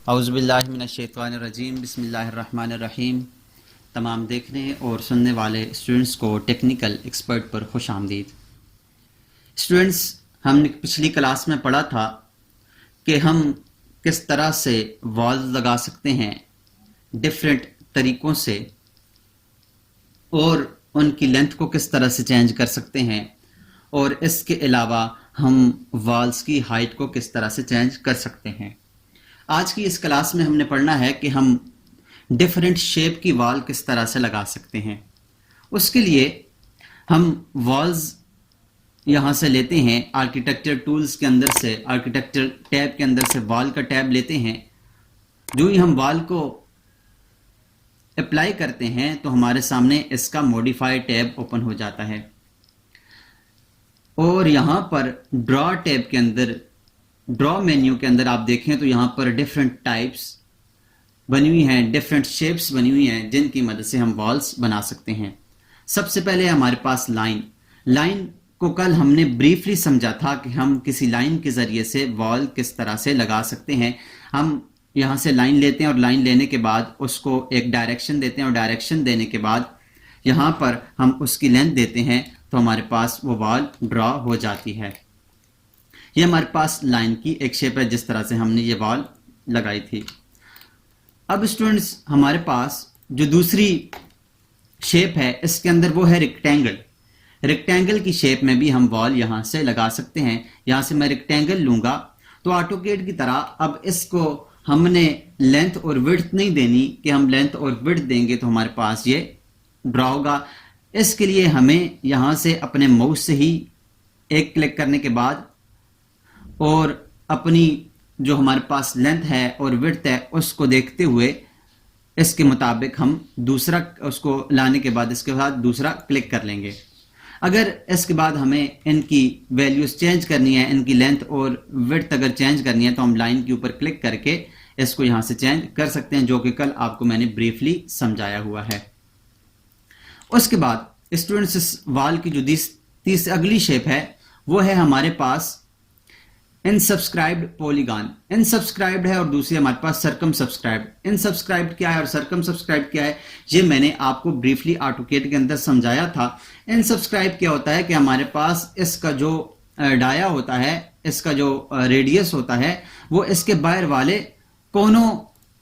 औज़ुबिल्लाहिमिनश्शैतानिर्रजीम बिस्मिल्लाहिर्रहमानिर्रहीम। तमाम देखने और सुनने वाले स्टूडेंट्स को टेक्निकल एक्सपर्ट पर खुश आमदीद। स्टूडेंट्स, हमने पिछली क्लास में पढ़ा था कि हम किस तरह से वॉल्स लगा सकते हैं डिफरेंट तरीक़ों से और उनकी लेंथ को किस तरह से चेंज कर सकते हैं, और इसके अलावा हम वॉल्स की हाइट को किस तरह से चेंज कर सकते हैं। आज की इस क्लास में हमने पढ़ना है कि हम डिफरेंट शेप की वॉल किस तरह से लगा सकते हैं। उसके लिए हम वॉल्स यहाँ से लेते हैं, आर्किटेक्चर टूल्स के अंदर से, आर्किटेक्चर टैब के अंदर से वॉल का टैब लेते हैं। जो ही हम वॉल को अप्लाई करते हैं तो हमारे सामने इसका मॉडिफाई टैब ओपन हो जाता है, और यहाँ पर ड्रॉ टैब के अंदर, ड्रॉ मेन्यू के अंदर आप देखें तो यहाँ पर डिफरेंट टाइप्स बनी हुई हैं, डिफरेंट शेप्स बनी हुई हैं जिनकी मदद से हम वॉल्स बना सकते हैं। सबसे पहले हमारे पास लाइन को कल हमने ब्रीफली समझा था कि हम किसी लाइन के ज़रिए से वॉल किस तरह से लगा सकते हैं। हम यहाँ से लाइन लेते हैं और लाइन लेने के बाद उसको एक डायरेक्शन देते हैं, और डायरेक्शन देने के बाद यहाँ पर हम उसकी लेंथ देते हैं तो हमारे पास वो वॉल ड्रॉ हो जाती है। ये हमारे पास लाइन की एक शेप है जिस तरह से हमने ये वॉल लगाई थी। अब स्टूडेंट्स, हमारे पास जो दूसरी शेप है इसके अंदर वो है रेक्टेंगल। रेक्टेंगल की शेप में भी हम वॉल यहाँ से लगा सकते हैं। यहाँ से मैं रेक्टेंगल लूँगा तो ऑटोकेड की तरह अब इसको हमने लेंथ और विड्थ नहीं देनी कि हम लेंथ और विड्थ देंगे तो हमारे पास ये ड्रॉ होगा। इसके लिए हमें यहाँ से अपने माउस से ही एक क्लिक करने के बाद और अपनी जो हमारे पास लेंथ है और विड्थ है उसको देखते हुए इसके मुताबिक हम दूसरा, उसको लाने के बाद इसके बाद दूसरा क्लिक कर लेंगे। अगर इसके बाद हमें इनकी वैल्यूज चेंज करनी है, इनकी लेंथ और विड्थ अगर चेंज करनी है तो हम लाइन के ऊपर क्लिक करके इसको यहाँ से चेंज कर सकते हैं, जो कि कल आपको मैंने ब्रीफली समझाया हुआ है। उसके बाद स्टूडेंट्स, इस वॉल की जो तीसरी अगली शेप है वो है हमारे पास इनसब्सक्राइब्ड पॉलीगॉन। इनसब्सक्राइब्ड है और दूसरी हमारे पास सर्कम सब्सक्राइब्ड। इनसब्सक्राइब्ड क्या है और सर्कम सब्सक्राइब्ड क्या है, ये मैंने आपको ब्रीफली ऑटोकेड के अंदर समझाया था। इनसब्सक्राइब क्या होता है कि हमारे पास इसका जो डाया होता है, इसका जो रेडियस होता है वो इसके बाहर वाले कोनों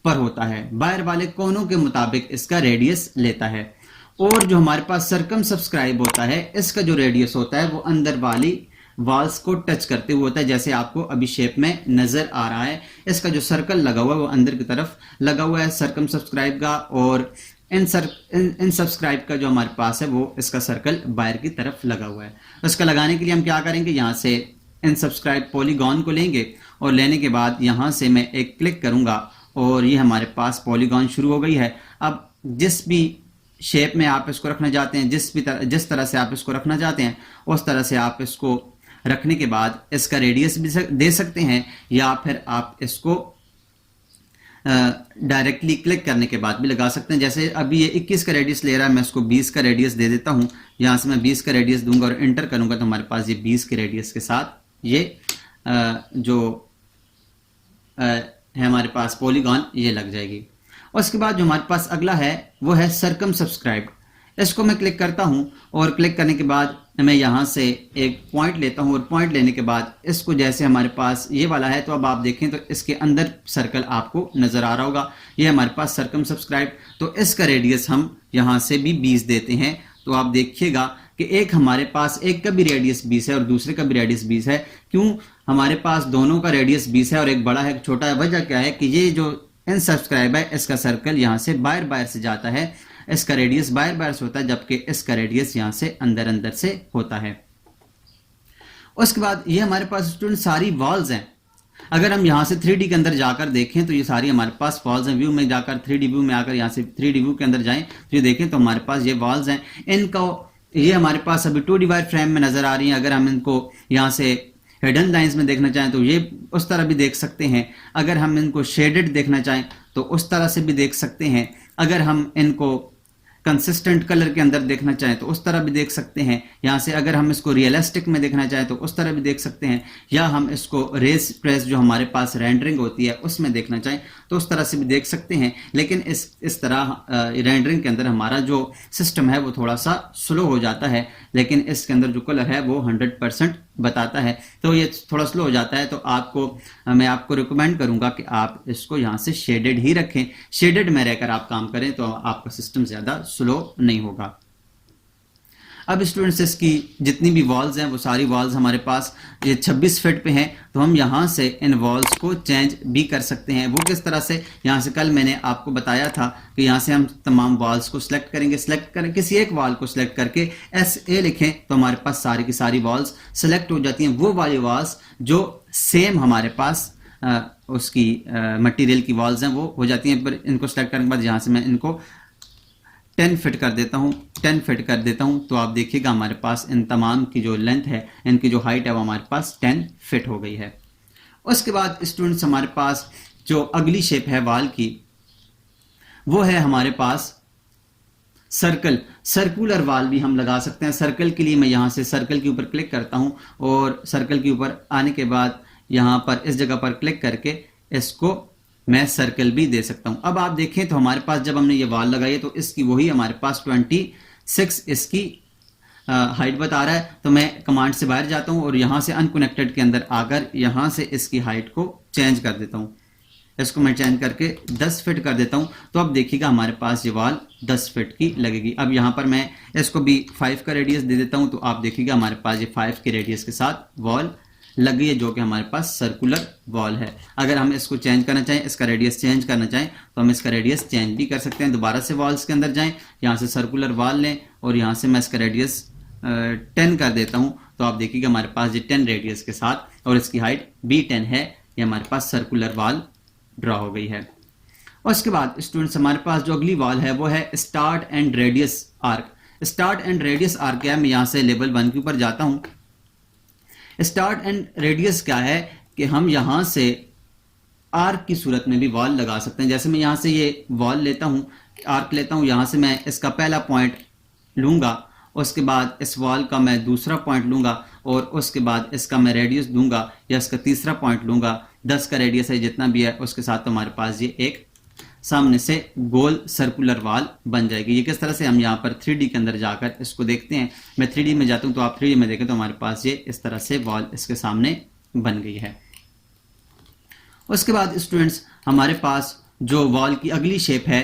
पर होता है, बाहर वाले कोनों के मुताबिक इसका रेडियस लेता है। और जो हमारे पास सर्कम सब्सक्राइब होता है, इसका जो रेडियस होता है वो अंदर वाली वॉल्स को टच करते हुए होता है, जैसे आपको अभी शेप में नजर आ रहा है। इसका जो सर्कल लगा हुआ है वो अंदर की तरफ लगा हुआ है सर्कम सब्सक्राइब का, और इन सब्सक्राइब का जो हमारे पास है वो इसका सर्कल बाहर की तरफ लगा हुआ है। उसका लगाने के लिए हम क्या करेंगे, यहाँ से इन सब्सक्राइब पॉलीगॉन को लेंगे और लेने के बाद यहाँ से मैं एक क्लिक करूंगा और ये हमारे पास पॉलीगॉन शुरू हो गई है। अब जिस भी शेप में आप इसको रखना चाहते हैं, जिस तरह से आप इसको रखना चाहते हैं उस तरह से आप इसको रखने के बाद इसका रेडियस भी दे सकते हैं, या फिर आप इसको डायरेक्टली क्लिक करने के बाद भी लगा सकते हैं। जैसे अभी ये 21 का रेडियस ले रहा है, मैं इसको 20 का रेडियस दे देता हूं। यहां से मैं 20 का रेडियस दूंगा और एंटर करूंगा तो हमारे पास ये 20 के रेडियस के साथ ये जो है हमारे पास पॉलीगॉन ये लग जाएगी। उसके बाद जो हमारे पास अगला है वो है सर्कम सब्सक्राइब्ड। इसको मैं क्लिक करता हूं और क्लिक करने के बाद मैं यहाँ से एक पॉइंट लेता हूं, और पॉइंट लेने के बाद इसको जैसे हमारे पास ये वाला है तो अब आप देखें तो इसके अंदर सर्कल आपको नजर आ रहा होगा। ये हमारे पास सर्कम सब्सक्राइब, तो इसका रेडियस हम यहाँ से भी 20 देते हैं। तो आप देखिएगा कि एक हमारे पास एक का भी रेडियस 20 है और दूसरे का भी रेडियस 20 है। क्यों हमारे पास दोनों का रेडियस 20 है और एक बड़ा है एक छोटा है? वजह क्या है कि ये जो इनसब्सक्राइब है इसका सर्कल यहाँ से बाहर से जाता है, इसका रेडियस बाहर से होता है, जबकि इसका रेडियस यहाँ से अंदर से होता है। उसके बाद ये हमारे पास स्टूडेंट सारी वॉल्स हैं। अगर हम यहाँ से 3D के अंदर जाकर देखें तो ये सारी हमारे पास वॉल्स हैं। व्यू में जाकर 3D व्यू में आकर यहाँ से 3D व्यू के अंदर जाएं तो ये देखें तो हमारे पास ये वॉल्स हैं। इनको ये हमारे पास अभी 2D वायर फ्रेम में नजर आ रही हैं। अगर हम इनको यहाँ से हिडन लाइंस में देखना चाहें तो ये उस तरह भी देख सकते हैं। अगर हम इनको शेडेड देखना चाहें तो उस तरह से भी देख सकते हैं। अगर हम इनको कंसिस्टेंट कलर के अंदर देखना चाहें तो उस तरह भी देख सकते हैं। यहाँ से अगर हम इसको रियलिस्टिक में देखना चाहें तो उस तरह भी देख सकते हैं, या हम इसको रेस ट्रेस जो हमारे पास रेंडरिंग होती है उसमें देखना चाहें तो उस तरह से भी देख सकते हैं। लेकिन इस तरह रेंडरिंग के अंदर हमारा जो सिस्टम है वो थोड़ा सा स्लो हो जाता है, लेकिन इसके अंदर जो कलर है वो 100% बताता है। तो ये थोड़ा स्लो हो जाता है, तो मैं आपको रिकमेंड करूंगा कि आप इसको यहाँ से शेडेड ही रखें। शेडेड में रहकर आप काम करें तो आपका सिस्टम ज़्यादा स्लो नहीं होगा। अब स्टूडेंट्स इसकी जितनी भी वॉल्स हैं वो सारी वॉल्स हमारे पास ये 26 फीट पे हैं, तो हम यहाँ से इन वॉल्स को चेंज भी कर सकते हैं। वो किस तरह से, यहाँ से कल मैंने आपको बताया था कि यहाँ से हम तमाम वॉल्स को सिलेक्ट करें, किसी एक वॉल को सिलेक्ट करके SA लिखें तो हमारे पास सारी की सारी वॉल्स सिलेक्ट हो जाती हैं। वो वाली वॉल्स जो सेम हमारे पास उसकी मटेरियल की वॉल्स हैं वो हो जाती हैं। पर इनको सिलेक्ट करने के बाद यहाँ से मैं इनको 10 फिट कर देता हूं, तो आप देखिएगा हमारे पास इन तमाम की जो लेंथ है, इनकी जो हाइट है वो हमारे पास 10 फिट हो गई है। उसके बाद स्टूडेंट्स हमारे पास जो अगली शेप है वॉल की वो है हमारे पास सर्कुलर वॉल भी हम लगा सकते हैं। सर्कल के लिए मैं यहाँ से सर्कल के ऊपर क्लिक करता हूँ और सर्कल के ऊपर आने के बाद यहाँ पर इस जगह पर क्लिक करके इसको मैं सर्कल भी दे सकता हूं। अब आप देखें तो हमारे पास जब हमने ये वॉल लगाई है तो इसकी वही हमारे पास 26 इसकी हाइट बता रहा है। तो मैं कमांड से बाहर जाता हूं और यहां से अनकनेक्टेड के अंदर आकर यहां से इसकी हाइट को चेंज कर देता हूं। इसको मैं चेंज करके 10 फिट कर देता हूं, तो अब देखिएगा हमारे पास ये वॉल 10 फिट की लगेगी। अब यहां पर मैं इसको भी 5 का रेडियस दे देता हूं, तो आप देखिएगा हमारे पास ये 5 के रेडियस के साथ वॉल लग गई है, जो कि हमारे पास सर्कुलर वॉल है। अगर हम इसको चेंज करना चाहें, इसका रेडियस चेंज करना चाहें तो हम इसका रेडियस चेंज भी कर सकते हैं। दोबारा से वॉल्स के अंदर जाएं, यहाँ से सर्कुलर वॉल लें और यहाँ से मैं इसका रेडियस 10 कर देता हूँ, तो आप देखिएगा हमारे पास ये 10 रेडियस के साथ और इसकी हाइट भी 10 है, ये हमारे पास सर्कुलर वॉल ड्रॉ हो गई है। और उसके बाद स्टूडेंट्स हमारे पास जो अगली वॉल है वो है start and radius arc. Start and radius arc क्या है, मैं यहाँ से लेवल 1 के ऊपर जाता हूँ। स्टार्ट एंड रेडियस क्या है कि हम यहां से आर्क की सूरत में भी वॉल लगा सकते हैं। जैसे मैं यहां से ये वॉल लेता हूं, आर्क लेता हूं, यहां से मैं इसका पहला पॉइंट लूंगा, उसके बाद इस वॉल का मैं दूसरा पॉइंट लूंगा और उसके बाद इसका मैं रेडियस दूंगा या इसका तीसरा पॉइंट लूंगा। 10 का रेडियस है जितना भी है उसके साथ तो हमारे पास ये एक सामने से गोल सर्कुलर वॉल बन जाएगी। ये किस तरह से, हम यहाँ पर 3D के अंदर जाकर इसको देखते हैं। मैं 3D में जाता हूँ तो आप 3D में देखें तो हमारे पास ये इस तरह से वॉल इसके सामने बन गई है। उसके बाद स्टूडेंट्स हमारे पास जो वॉल की अगली शेप है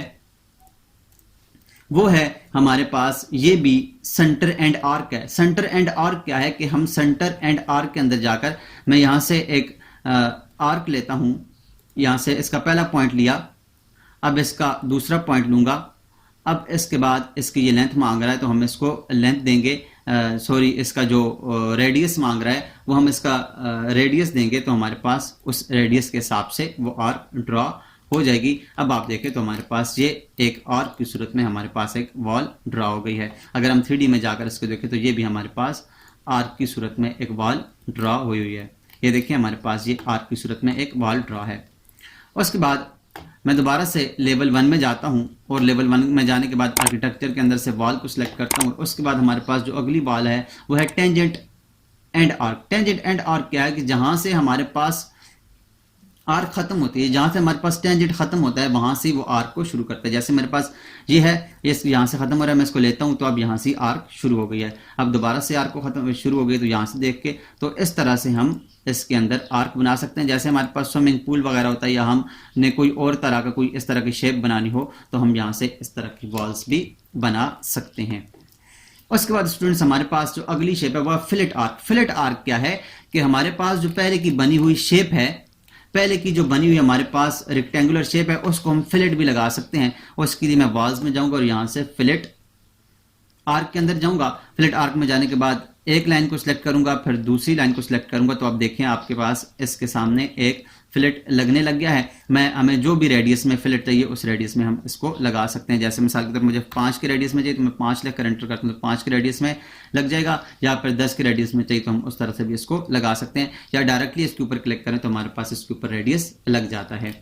वो है हमारे पास ये भी सेंटर एंड आर्क है। सेंटर एंड आर्क क्या है कि हम सेंटर एंड आर्क के अंदर जाकर मैं यहाँ से एक आर्क लेता हूँ, यहाँ से इसका पहला पॉइंट लिया, अब इसका दूसरा पॉइंट लूंगा, अब इसके बाद इसकी ये लेंथ मांग रहा है तो हम इसको लेंथ देंगे, इसका जो रेडियस मांग रहा है वो हम इसका रेडियस देंगे, तो हमारे पास उस रेडियस के हिसाब से वो आर्क ड्रॉ हो जाएगी। अब आप देखें तो हमारे पास ये एक आर्क की सूरत में हमारे पास एक वॉल ड्रॉ हो गई है। अगर हम 3D में जाकर इसको देखें तो ये भी हमारे पास आर्क की सूरत में एक वॉल ड्रॉ हुई है। ये देखिए हमारे पास ये आर्क की सूरत में एक वॉल ड्रॉ है। उसके बाद मैं दोबारा से लेवल 1 में जाता हूं और लेवल 1 में जाने के बाद आर्किटेक्चर के अंदर से वॉल को सिलेक्ट करता हूं। उसके बाद हमारे पास जो अगली वॉल है वो है tangent and arc. Tangent and arc क्या है कि जहां से हमारे पास आर्क खत्म होती है, जहां से हमारे पास टेंजेंट खत्म होता है वहां से वो आर्क को शुरू करता है। जैसे मेरे पास ये है, ये यहाँ से खत्म हो रहा है, मैं इसको लेता हूं तो अब यहाँ से आर्क शुरू हो गई है। अब दोबारा से आर्क को खत्म शुरू हो गई तो यहाँ से देख के तो इस तरह से हम इसके अंदर आर्क बना सकते हैं। जैसे हमारे पास स्विमिंग पूल वगैरह होता है या हमने कोई और तरह का कोई इस तरह की शेप बनानी हो तो हम यहाँ से इस तरह की वॉल्स भी बना सकते हैं। उसके बाद स्टूडेंट्स हमारे पास जो अगली शेप है वह फिलेट आर्क। फिलेट आर्क क्या है कि हमारे पास जो पहले की बनी हुई शेप है, पहले की जो बनी हुई हमारे पास रेक्टेंगुलर शेप है उसको हम फिलेट भी लगा सकते हैं। और उसके लिए मैं वॉल्स में जाऊंगा और यहाँ से फिलेट आर्क के अंदर जाऊंगा। फिलेट आर्क में जाने के बाद एक लाइन को सिलेक्ट करूंगा, फिर दूसरी लाइन को सिलेक्ट करूंगा, तो आप देखें आपके पास इसके सामने एक फिलेट लगने लग गया है। हमें जो भी रेडियस में फिलेट चाहिए उस रेडियस में हम इसको लगा सकते हैं। जैसे मिसाल के तौर पर मुझे 5 के रेडियस में चाहिए तो मैं 5 लिख कर एंटर करता हूँ तो 5 के रेडियस में लग जाएगा, या फिर 10 के रेडियस में चाहिए तो हम उस तरह से भी इसको लगा सकते हैं, या डायरेक्टली इसके ऊपर क्लिक करें तो हमारे पास इसके ऊपर रेडियस लग जाता है।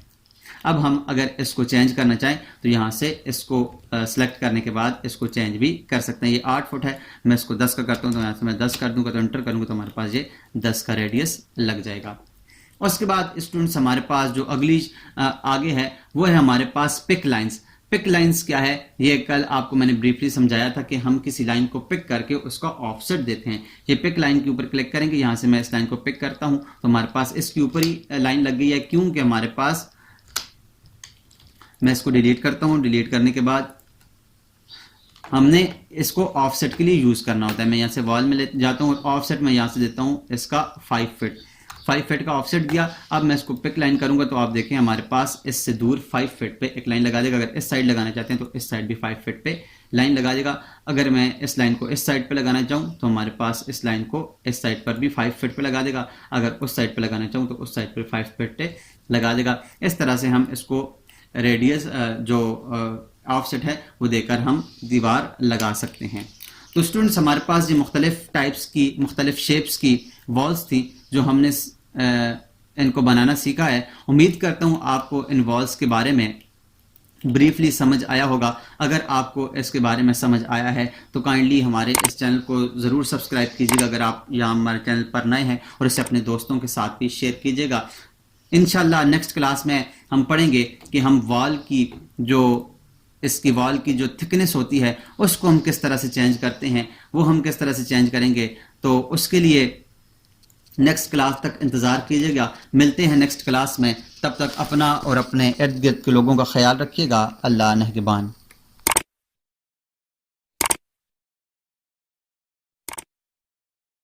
अब हम अगर इसको चेंज करना चाहें तो यहाँ से इसको सेलेक्ट करने के बाद इसको चेंज भी कर सकते हैं। ये 8 फुट है, मैं इसको 10 का करता हूँ तो यहाँ से मैं 10 कर दूंगा, तो एंटर करूँगा तो हमारे पास ये 10 का रेडियस लग जाएगा। उसके बाद स्टूडेंट्स हमारे पास जो अगली आगे है वो है हमारे पास पिक लाइंस। पिक लाइंस क्या है, ये कल आपको मैंने ब्रीफली समझाया था कि हम किसी लाइन को पिक करके उसका ऑफसेट देते हैं। ये पिक लाइन के ऊपर क्लिक करेंगे, यहाँ से मैं इस लाइन को पिक करता हूँ तो हमारे पास इसके ऊपर ही लाइन लग गई है, क्योंकि हमारे पास, मैं इसको डिलीट करता हूँ। डिलीट करने के बाद हमने इसको ऑफसेट के लिए यूज करना होता है। मैं यहाँ से वॉल में ले जाता हूँ और ऑफसेट मैं यहाँ से देता हूँ इसका 5 फीट का ऑफसेट दिया। अब मैं इसको पिक लाइन करूंगा तो आप देखें हमारे पास इससे दूर 5 फीट पे एक लाइन लगा देगा। अगर इस साइड लगाना चाहते हैं तो इस साइड भी 5 फीट पे लाइन लगा देगा। अगर मैं इस लाइन को इस साइड पे लगाना चाहूँ तो हमारे पास इस लाइन को इस साइड पर भी 5 फीट पे लगा देगा। अगर उस साइड पे लगाना चाहूँ तो उस साइड पर 5 फीट पे लगा देगा। इस तरह से हम इसको रेडियस जो ऑफसेट है वो देकर हम दीवार लगा सकते हैं। तो स्टूडेंट्स हमारे पास ये मुख्तलिफ टाइप्स की, मुख्तलिफ शेप्स की वॉल्स थी जो हमने इनको बनाना सीखा है। उम्मीद करता हूँ आपको इन वॉल्स के बारे में ब्रीफली समझ आया होगा। अगर आपको इसके बारे में समझ आया है तो काइंडली हमारे इस चैनल को ज़रूर सब्सक्राइब कीजिएगा अगर आप यहाँ हमारे चैनल पर नए हैं, और इसे अपने दोस्तों के साथ भी शेयर कीजिएगा। इंशाल्लाह नेक्स्ट क्लास में हम पढ़ेंगे कि हम वॉल की जो इसकी वॉल की जो थिकनेस होती है उसको हम किस तरह से चेंज करते हैं, वो हम किस तरह से चेंज करेंगे। तो उसके लिए नेक्स्ट क्लास तक इंतज़ार कीजिएगा। मिलते हैं नेक्स्ट क्लास में, तब तक अपना और अपने इर्द गिर्द के लोगों का ख्याल रखिएगा। अल्लाह निगहबान।